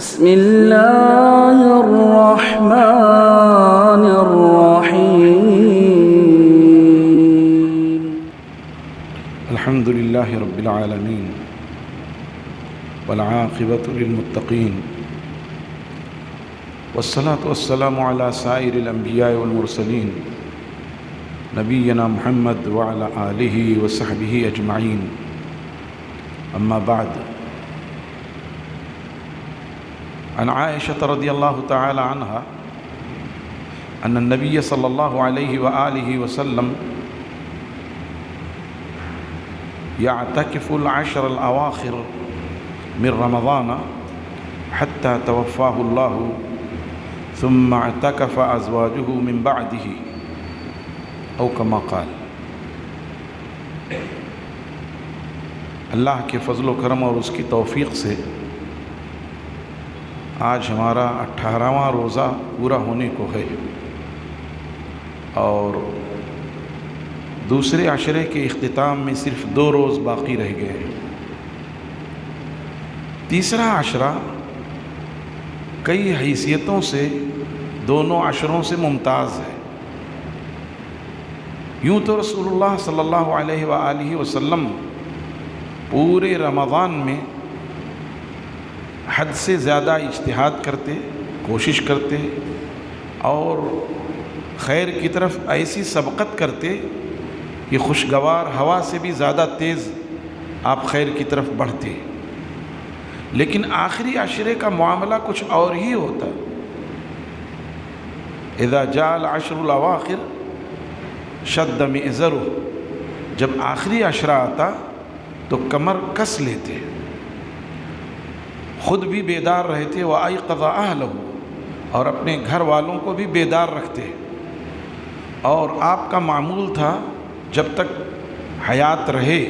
بسم الله الرحمن الرحيم الحمد لله رب العالمين والعاقبة للمتقين والصلاة والسلام على سائر الأنبياء والمرسلين نبينا محمد وعلى آله وصحبه أجمعين أما بعد عن عائشة رضي الله تعالى عنها أن النبي صلى الله عليه وآله وسلم يعتكف العشر الأواخر من رمضان حتى توفاه الله ثم اعتكف أزواجه من بعده أو كما قال. اللہ کے فضل و کرم اور اس کی توفیق سے آج ہمارا 18واں روزہ پورا ہونے کو ہے اور دوسرے عشرے کے اختتام میں صرف 2 روز باقی رہ گئے ہیں. تیسرا عشرہ کئی حیثیتوں سے دونوں عشروں سے ممتاز ہے. یوں تو رسول اللہ صلی اللہ علیہ وآلہ وسلم پورے رمضان میں حد سے زیادہ اجتہاد کرتے، کوشش کرتے اور خیر کی طرف ایسی سبقت کرتے کہ خوشگوار ہوا سے بھی زیادہ تیز آپ خیر کی طرف بڑھتے. لیکن آخری عشرے کا معاملہ کچھ اور ہی ہوتا. اذا جاء العشر الاواخر شد مئزرہ، جب آخری عشرہ آتا تو کمر کس لیتے، خود بھی بیدار رہتے، وَأَيْقَظَ أَهْلَهُ، اور اپنے گھر والوں کو بھی بیدار رکھتے. اور آپ کا معمول تھا جب تک حیات رہے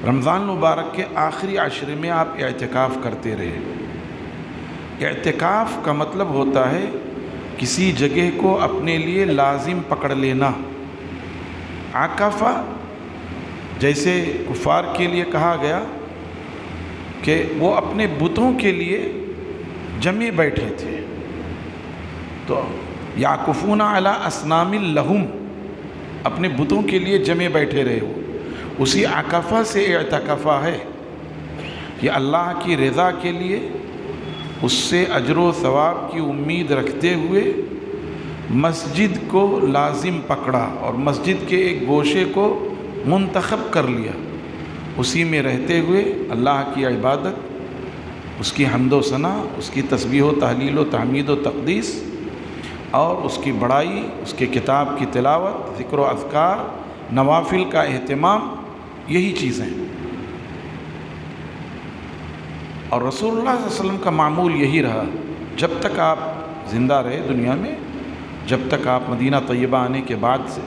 رمضان مبارک کے آخری عشرے میں آپ اعتکاف کرتے رہے. اعتکاف کا مطلب ہوتا ہے کسی جگہ کو اپنے لیے لازم پکڑ لینا. عاکفہ جیسے کفار کے لیے کہا گیا کہ وہ اپنے بتوں کے لیے جمے بیٹھے تھے، تو یعکفون علی اصنام لہم، اپنے بتوں کے لیے جمے بیٹھے رہے. وہ اسی عاکفہ سے اعتکافہ ہے کہ اللہ کی رضا کے لیے اس سے اجر و ثواب کی امید رکھتے ہوئے مسجد کو لازم پکڑا اور مسجد کے ایک گوشے کو منتخب کر لیا. اسی میں رہتے ہوئے اللہ کی عبادت، اس کی حمد و ثنا، اس کی تسبیح و تحلیل و تحمید و تقدیس اور اس کی بڑائی، اس کے کتاب کی تلاوت، ذکر و اذکار، نوافل کا اہتمام، یہی چیزیں. اور رسول اللہ صلی اللہ علیہ وسلم کا معمول یہی رہا جب تک آپ زندہ رہے دنیا میں، جب تک آپ مدینہ طیبہ آنے کے بعد سے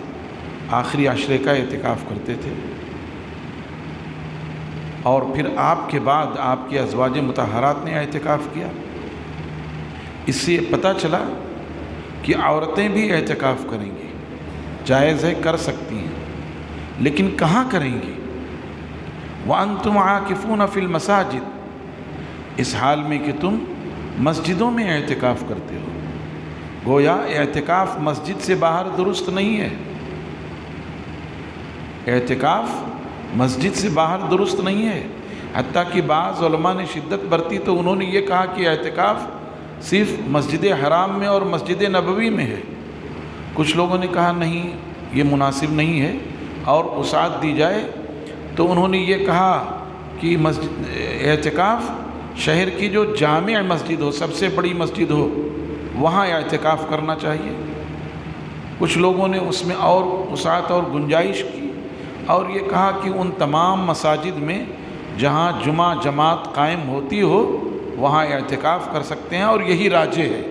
آخری عشرے کا اعتکاف کرتے تھے. اور پھر آپ کے بعد آپ کے ازواج مطہرات نے اعتکاف کیا. اس سے پتہ چلا کہ عورتیں بھی اعتکاف کریں گی، جائز ہے، کر سکتی ہیں، لیکن کہاں کریں گی؟ وَأَنْتُمْ عَاكِفُونَ فِي الْمَسَاجِدِ، اس حال میں کہ تم مسجدوں میں اعتکاف کرتے ہو. گویا اعتکاف مسجد سے باہر درست نہیں ہے. اعتکاف مسجد سے باہر درست نہیں ہے. حتیٰ کہ بعض علماء نے شدت برتی تو انہوں نے یہ کہا کہ اعتکاف صرف مسجد حرام میں اور مسجد نبوی میں ہے. کچھ لوگوں نے کہا نہیں، یہ مناسب نہیں ہے اور وسعت دی جائے. تو انہوں نے یہ کہا کہ اعتکاف شہر کی جو جامع مسجد ہو، سب سے بڑی مسجد ہو، وہاں اعتکاف کرنا چاہیے. کچھ لوگوں نے اس میں اور وسعت اور گنجائش کی اور یہ کہا کہ ان تمام مساجد میں جہاں جمعہ جماعت قائم ہوتی ہو وہاں اعتکاف کر سکتے ہیں، اور یہی راجح ہے.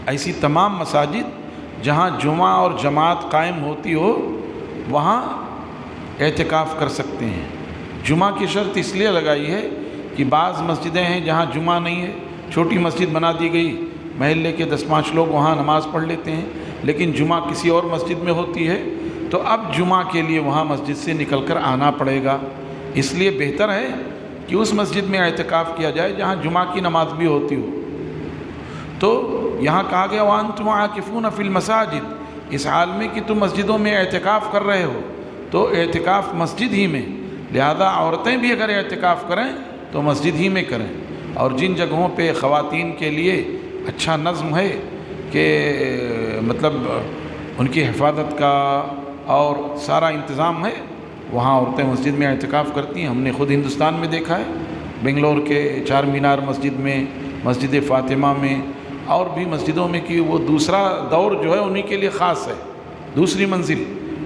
ایسی تمام مساجد جہاں جمعہ اور جماعت قائم ہوتی ہو وہاں اعتکاف کر سکتے ہیں. جمعہ کی شرط اس لیے لگائی ہے کہ بعض مسجدیں ہیں جہاں جمعہ نہیں ہے، چھوٹی مسجد بنا دی گئی، محلے کے 10-5 لوگ وہاں نماز پڑھ لیتے ہیں، لیکن جمعہ کسی اور مسجد میں ہوتی ہے تو اب جمعہ کے لیے وہاں مسجد سے نکل کر آنا پڑے گا. اس لیے بہتر ہے کہ کہ اس مسجد میں اعتکاف کیا جائے جہاں جمعہ کی نماز بھی ہوتی ہو. تو یہاں کہا گیا وَأَنْتُمْ عَاكِفُونَ فِي الْمَسَاجِدِ، اس حال میں کہ تم مسجدوں میں اعتکاف کر رہے ہو تو اعتکاف مسجد ہی میں، لہذا عورتیں بھی اگر اعتکاف کریں تو مسجد ہی میں کریں. اور جن جگہوں پہ خواتین کے لیے اچھا نظم ہے کہ مطلب ان کی حفاظت کا اور سارا انتظام ہے، وہاں عورتیں مسجد میں اعتکاف کرتی ہیں. ہم نے خود ہندوستان میں دیکھا ہے، بنگلور کے چار مینار مسجد میں، مسجد فاطمہ میں اور بھی مسجدوں میں، کہ وہ دوسرا دور جو ہے انہی کے لیے خاص ہے، دوسری منزل،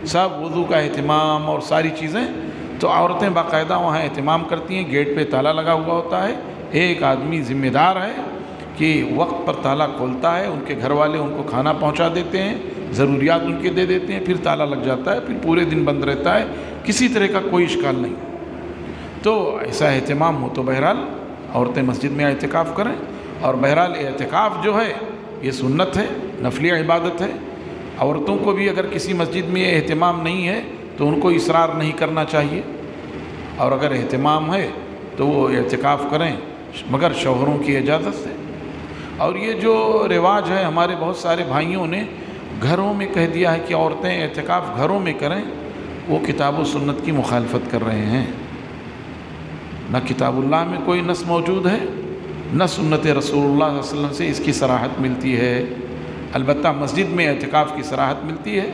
سب وضو کا اہتمام اور ساری چیزیں. تو عورتیں باقاعدہ وہاں اہتمام کرتی ہیں، گیٹ پہ تالا لگا ہوا ہوتا ہے، ایک آدمی ذمہ دار ہے کہ وقت پر تالا کھولتا ہے، ان کے گھر والے ان کو کھانا پہنچا دیتے ہیں، ضروریات ان کے دے دیتے ہیں، پھر تالا لگ جاتا ہے، پھر پورے دن بند رہتا ہے، کسی طرح کا کوئی اشکال نہیں. تو ایسا اہتمام ہو تو بہرحال عورتیں مسجد میں اعتکاف کریں. اور بہرحال اعتکاف جو ہے یہ سنت ہے، نفلی عبادت ہے. عورتوں کو بھی اگر کسی مسجد میں یہ اہتمام نہیں ہے تو ان کو اصرار نہیں کرنا چاہیے، اور اگر اہتمام ہے تو وہ اعتکاف کریں مگر شوہروں کی اجازت سے. اور یہ جو رواج ہے ہمارے بہت سارے بھائیوں نے گھروں میں کہہ دیا ہے کہ عورتیں اعتکاف گھروں میں کریں، وہ کتاب و سنت کی مخالفت کر رہے ہیں. نہ کتاب اللہ میں کوئی نص موجود ہے، نہ سنت رسول اللہ صلی اللہ علیہ وسلم سے اس کی صراحت ملتی ہے. البتہ مسجد میں اعتکاف کی صراحت ملتی ہے،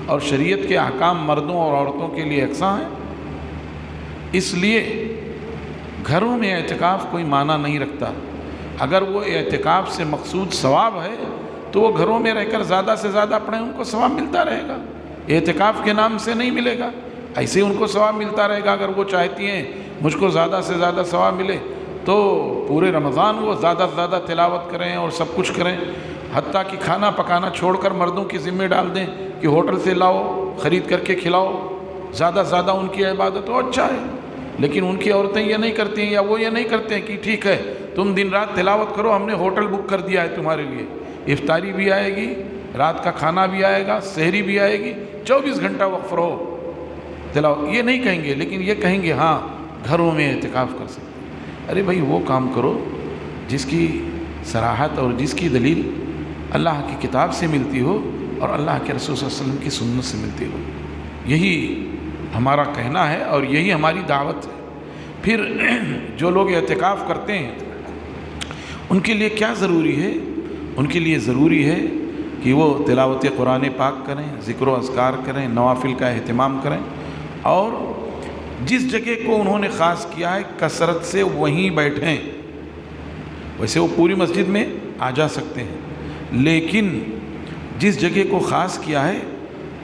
اور شریعت کے احکام مردوں اور عورتوں کے لیے یکساں ہیں. اس لیے گھروں میں اعتکاف کوئی معنی نہیں رکھتا. اگر وہ اعتکاف سے مقصود ثواب ہے تو وہ گھروں میں رہ کر زیادہ سے زیادہ پڑھیں، ان کو ثواب ملتا رہے گا. اعتکاف کے نام سے نہیں ملے گا، ایسے ان کو ثواب ملتا رہے گا. اگر وہ چاہتی ہیں مجھ کو زیادہ سے زیادہ ثواب ملے تو پورے رمضان وہ زیادہ سے زیادہ تلاوت کریں اور سب کچھ کریں، حتیٰ کہ کھانا پکانا چھوڑ کر مردوں کی ذمہ ڈال دیں کہ ہوٹل سے لاؤ، خرید کر کے کھلاؤ، زیادہ سے زیادہ ان کی عبادت ہو. اچھا ہے، لیکن ان کی عورتیں یہ نہیں کرتی ہیں، یا وہ یہ نہیں کرتے ہیں کہ ٹھیک ہے تم دن رات تلاوت کرو، ہم نے ہوٹل بک کر دیا ہے تمہارے لیے، افطاری بھی آئے گی، رات کا کھانا بھی آئے گا، سحری بھی آئے گی، 24 گھنٹہ وقف رہو تلاوت. یہ نہیں کہیں گے، لیکن یہ کہیں گے ہاں گھروں میں اعتکاف کر سکتے. ارے بھائی وہ کام کرو جس کی صراحت اور جس کی دلیل اللہ کی کتاب سے ملتی ہو اور اللہ کے رسول صلی اللہ علیہ وسلم کی سنت سے ملتی ہو. یہی ہمارا کہنا ہے اور یہی ہماری دعوت ہے. پھر جو لوگ اعتکاف کرتے ہیں ان کے لیے کیا ضروری ہے؟ ان کے لیے ضروری ہے کہ وہ تلاوت قرآن پاک کریں، ذکر و اذکار کریں، نوافل کا اہتمام کریں، اور جس جگہ کو انہوں نے خاص کیا ہے کثرت سے وہیں بیٹھیں. ویسے وہ پوری مسجد میں آ جا سکتے ہیں، لیکن جس جگہ کو خاص کیا ہے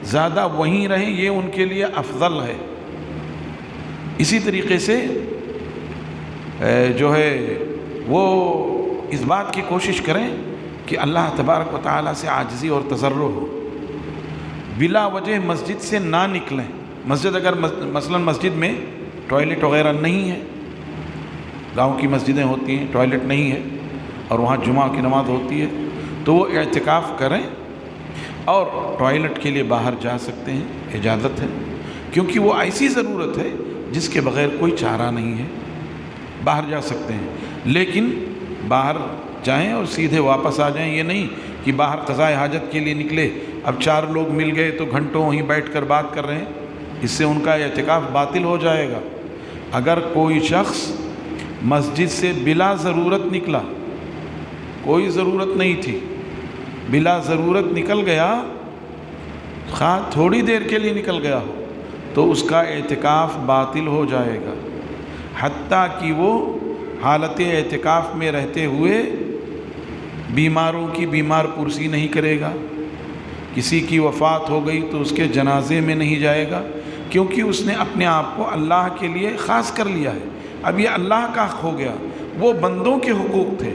زیادہ وہیں رہیں، یہ ان کے لیے افضل ہے. اسی طریقے سے جو ہے وہ اس بات کی کوشش کریں کہ اللہ تبارک و تعالیٰ سے عاجزی اور تضرع ہو. بلا وجہ مسجد سے نہ نکلیں. مسجد اگر مثلا مسجد میں ٹوائلٹ وغیرہ نہیں ہے، گاؤں کی مسجدیں ہوتی ہیں ٹوائلٹ نہیں ہے اور وہاں جمعہ کی نماز ہوتی ہے، تو وہ اعتکاف کریں اور ٹوائلٹ کے لیے باہر جا سکتے ہیں، اجازت ہے. کیونکہ وہ ایسی ضرورت ہے جس کے بغیر کوئی چارہ نہیں ہے، باہر جا سکتے ہیں. لیکن باہر جائیں اور سیدھے واپس آ جائیں، یہ نہیں کہ باہر قضاء حاجت کے لیے نکلے، اب 4 لوگ مل گئے تو گھنٹوں وہیں بیٹھ کر بات کر رہے ہیں، اس سے ان کا اعتکاف باطل ہو جائے گا. اگر کوئی شخص مسجد سے بلا ضرورت نکلا، کوئی ضرورت نہیں تھی، بلا ضرورت نکل گیا، خواہ تھوڑی دیر کے لیے نکل گیا ہو، تو اس کا اعتکاف باطل ہو جائے گا، حتیٰ کہ وہ حالت اعتکاف میں رہتے ہوئے بیماروں کی بیمار پرسی نہیں کرے گا. کسی کی وفات ہو گئی تو اس کے جنازے میں نہیں جائے گا، کیونکہ اس نے اپنے آپ کو اللہ کے لیے خاص کر لیا ہے. اب یہ اللہ کا حق ہو گیا، وہ بندوں کے حقوق تھے،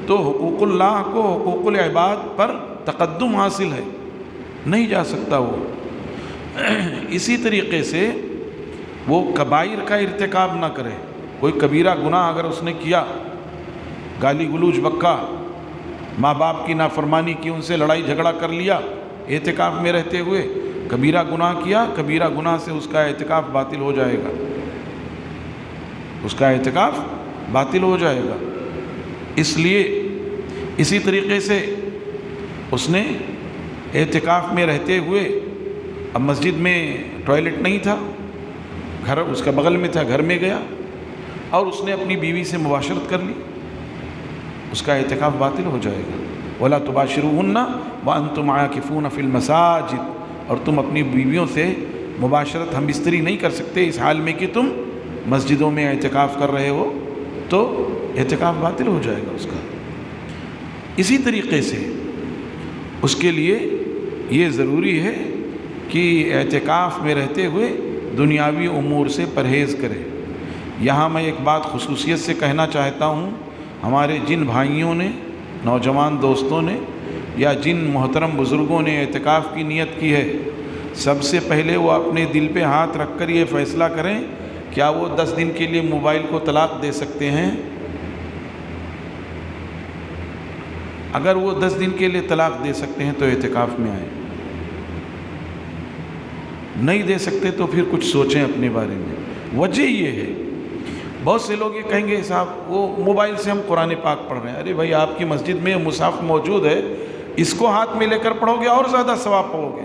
تو حقوق اللہ کو حقوق العباد پر تقدم حاصل ہے، نہیں جا سکتا وہ. اسی طریقے سے وہ کبائر کا ارتکاب نہ کرے. کوئی کبیرہ گناہ اگر اس نے کیا، گالی گلوچ بکا، ماں باپ کی نافرمانی کی، ان سے لڑائی جھگڑا کر لیا اعتکاف میں رہتے ہوئے، کبیرہ گناہ کیا، کبیرہ گناہ سے اس کا اعتکاف باطل ہو جائے گا. اس کا اعتکاف باطل ہو جائے گا۔ اس لیے اسی طریقے سے اس نے اعتکاف میں رہتے ہوئے، اب مسجد میں ٹوائلٹ نہیں تھا، گھر اس کا بغل میں تھا، گھر میں گیا اور اس نے اپنی بیوی سے مباشرت کر لی، اس کا اعتکاف باطل ہو جائے گا۔ وَلَا تُبَاشِرُوهُنَّ وَأَنْتُمْ عَاكِفُونَ فِي الْمَسَاجِدِ، اور تم اپنی بیویوں سے مباشرت ہم بستری نہیں کر سکتے اس حال میں کہ تم مسجدوں میں اعتکاف کر رہے ہو، تو اعتکاف باطل ہو جائے گا اس کا۔ اسی طریقے سے اس کے لیے یہ ضروری ہے کہ اعتکاف میں رہتے ہوئے دنیاوی امور سے پرہیز کرے۔ یہاں میں ایک بات خصوصیت سے کہنا چاہتا ہوں، ہمارے جن بھائیوں نے، نوجوان دوستوں نے یا جن محترم بزرگوں نے اعتکاف کی نیت کی ہے، سب سے پہلے وہ اپنے دل پہ ہاتھ رکھ کر یہ فیصلہ کریں، کیا وہ 10 دن کے لیے موبائل کو طلاق دے سکتے ہیں؟ اگر وہ 10 دن کے لیے طلاق دے سکتے ہیں تو اعتکاف میں آئیں، نہیں دے سکتے تو پھر کچھ سوچیں اپنے بارے میں۔ وجہ یہ ہے، بہت سے لوگ یہ کہیں گے صاحب وہ موبائل سے ہم قرآن پاک پڑھ رہے ہیں۔ ارے بھائی، آپ کی مسجد میں مصحف موجود ہے، اس کو ہاتھ میں لے کر پڑھو گے اور زیادہ ثواب پاؤ گے۔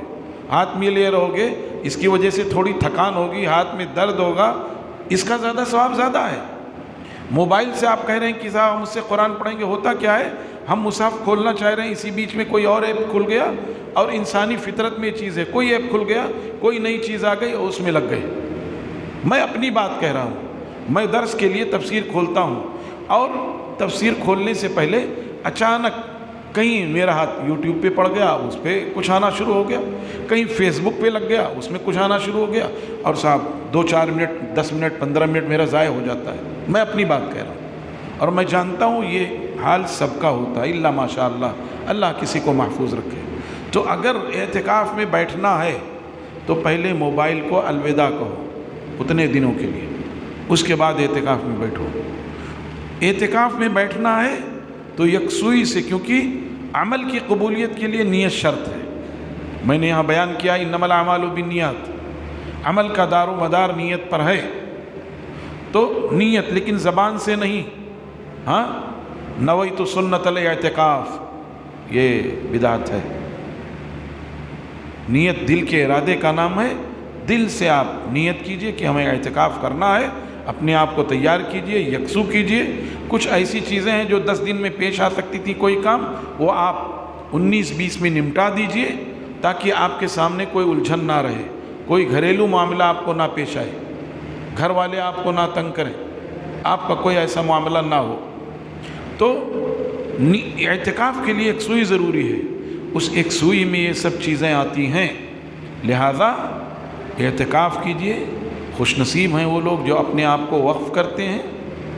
ہاتھ میں لے رہو گے، اس کی وجہ سے تھوڑی تھکان ہوگی، ہاتھ میں درد ہوگا، اس کا زیادہ ثواب زیادہ ہے۔ موبائل سے آپ کہہ رہے ہیں کہ صاحب ہم اس سے قرآن پڑھیں گے، ہوتا کیا ہے، ہم مصحف کھولنا چاہ رہے ہیں، اسی بیچ میں کوئی اور ایپ کھل گیا، اور انسانی فطرت میں یہ چیز ہے، کوئی ایپ کھل گیا، کوئی نئی چیز آ گئی اور اس میں لگ گئے۔ میں اپنی بات کہہ رہا ہوں، میں درس کے لیے تفسیر کھولتا ہوں، اور تفسیر کھولنے سے پہلے اچانک کہیں میرا ہاتھ یوٹیوب پہ پڑ گیا، اس پہ کچھ آنا شروع ہو گیا، کہیں فیس بک پہ لگ گیا، اس میں کچھ آنا شروع ہو گیا، اور صاحب 2-4 منٹ 10 منٹ 15 منٹ میرا ضائع ہو جاتا ہے۔ میں اپنی بات کہہ رہا ہوں، اور میں جانتا ہوں یہ حال سب کا ہوتا ہے، الا ماشاء اللہ، اللہ کسی کو محفوظ رکھے۔ تو اگر اعتکاف میں بیٹھنا ہے تو پہلے موبائل کو الوداع کہو اتنے دنوں کے لیے، اس کے بعد اعتکاف میں بیٹھو۔ اعتکاف میں بیٹھنا ہے تو یکسوئی سے، کیونکہ عمل کی قبولیت کے لیے نیت شرط ہے۔ میں نے یہاں بیان کیا انما الاعمال بالنیات، عمل کا دار و مدار نیت پر ہے، تو نیت لیکن زبان سے نہیں۔ ہاں، نویت سنت الاعتکاف، یہ بدعت ہے۔ نیت دل کے ارادے کا نام ہے، دل سے آپ نیت کیجئے کہ ہمیں اعتکاف کرنا ہے، اپنے آپ کو تیار کیجئے، یکسو کیجئے۔ کچھ ایسی چیزیں ہیں جو 10 دن میں پیش آ سکتی تھی کوئی کام، وہ آپ 19-20 میں نمٹا دیجئے، تاکہ آپ کے سامنے کوئی الجھن نہ رہے، کوئی گھریلو معاملہ آپ کو نہ پیش آئے، گھر والے آپ کو نہ تنگ کریں، آپ کا کوئی ایسا معاملہ نہ ہو۔ تو اعتکاف کے لیے یکسوئی ضروری ہے، اس یکسوئی میں یہ سب چیزیں آتی ہیں، لہذا اعتکاف کیجئے۔ خوش نصیب ہیں وہ لوگ جو اپنے آپ کو وقف کرتے ہیں،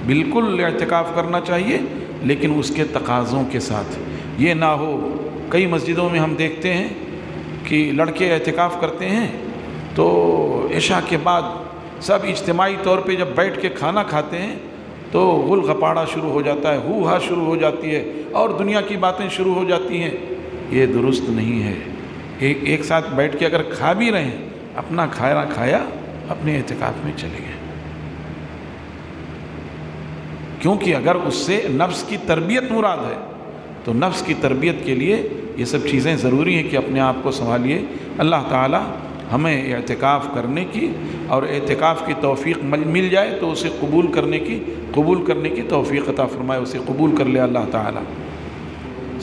بالکل اعتکاف کرنا چاہیے، لیکن اس کے تقاضوں کے ساتھ۔ یہ نہ ہو، کئی مسجدوں میں ہم دیکھتے ہیں کہ لڑکے اعتکاف کرتے ہیں تو عشاء کے بعد سب اجتماعی طور پہ جب بیٹھ کے کھانا کھاتے ہیں تو غل غپاڑا شروع ہو جاتا ہے، ہو ہا شروع ہو جاتی ہے، اور دنیا کی باتیں شروع ہو جاتی ہیں۔ یہ درست نہیں ہے۔ ایک ساتھ بیٹھ کے اگر کھا بھی رہے ہیں، اپنا کھانا کھایا، اپنے اعتکاف میں چلے گئے، کیونکہ اگر اس سے نفس کی تربیت مراد ہے تو نفس کی تربیت کے لیے یہ سب چیزیں ضروری ہیں کہ اپنے آپ کو سنبھالیے۔ اللہ تعالی ہمیں اعتکاف کرنے کی اور اعتکاف کی توفیق مل جائے تو اسے قبول کرنے کی توفیق عطا فرمائے، اسے قبول کر لے اللہ تعالی۔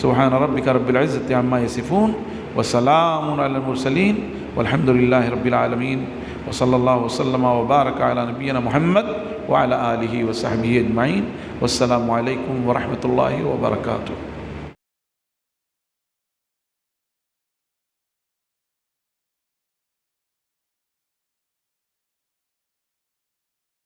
سبحان ربک رب العزت عما یصفون وسلام علی المرسلین والحمد للہ رب العالمین، وصلی اللہ وسلم وبارک علی نبینا محمد وعلی آلہ وصحبہ اجمعین، والسلام علیکم ورحمۃ اللہ وبرکاتہ۔